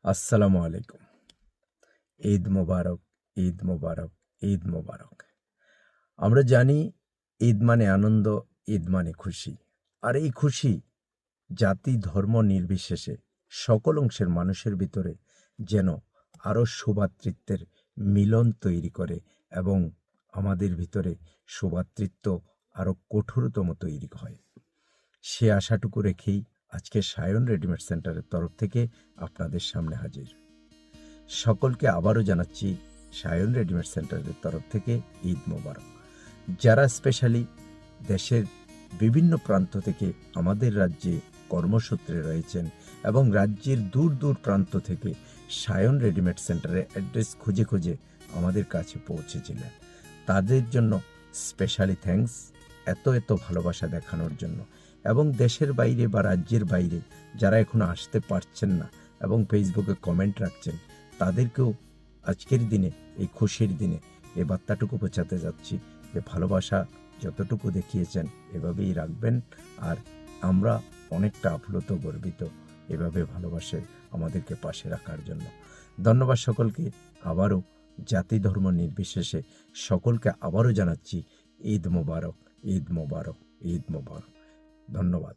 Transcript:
আসসালামু আলাইকুম। ঈদ মোবারক, ঈদ মোবারক, ঈদ মোবারক। আমরা জানি ঈদ মানে আনন্দ, ঈদ মানে খুশি। আর এই খুশি জাতি, ধর্ম নির্বিশেষে সকল অংশের মানুষের ভিতরে যেন আরও সৌভ্রাতৃত্বের মিলন তৈরি করে এবং আমাদের ভিতরে সৌভ্রাতৃত্ব আরও কঠোরতম তৈরি হয়। সে আশাটুকু রেখেই আজকে সায়ন রেডিমেড সেন্টারের তরফ থেকে আপনাদের সামনে হাজির। সকলকে আবারও জানাচ্ছি সায়ন রেডিমেড সেন্টারের তরফ থেকে ঈদ মোবারক। যারা স্পেশালি দেশের বিভিন্ন প্রান্ত থেকে আমাদের রাজ্যে কর্মসূত্রে রয়েছেন এবং রাজ্যের দূর দূর প্রান্ত থেকে সায়ন রেডিমেড সেন্টারের অ্যাড্রেস খুঁজে খুঁজে আমাদের কাছে পৌঁছেছিলেন, তাদের জন্য স্পেশালি থ্যাঙ্কস এত ভালোবাসা দেখানোর জন্য। এবং দেশের বাইরে বা রাজ্যের বাইরে যারা এখনো আসতে পারছেন না এবং ফেসবুকে কমেন্ট রাখছেন, তাদেরকেও আজকের দিনে, এই খুশির দিনে এই বার্তাটুকু পৌঁছাতে যাচ্ছি যে ভালোবাসা যতটুকু দেখিয়েছেন এভাবেই রাখবেন। আর আমরা অনেকটা আপ্লুত, গর্বিত এভাবে ভালোবাসে আমাদেরকে পাশে রাখার জন্য। ধন্যবাদ সকলকে। আবারও জাতি ধর্ম নির্বিশেষে সকলকে আবারও জানাচ্ছি ঈদ মোবারক, ঈদ মোবারক, ঈদ মোবারক। ধন্যবাদ।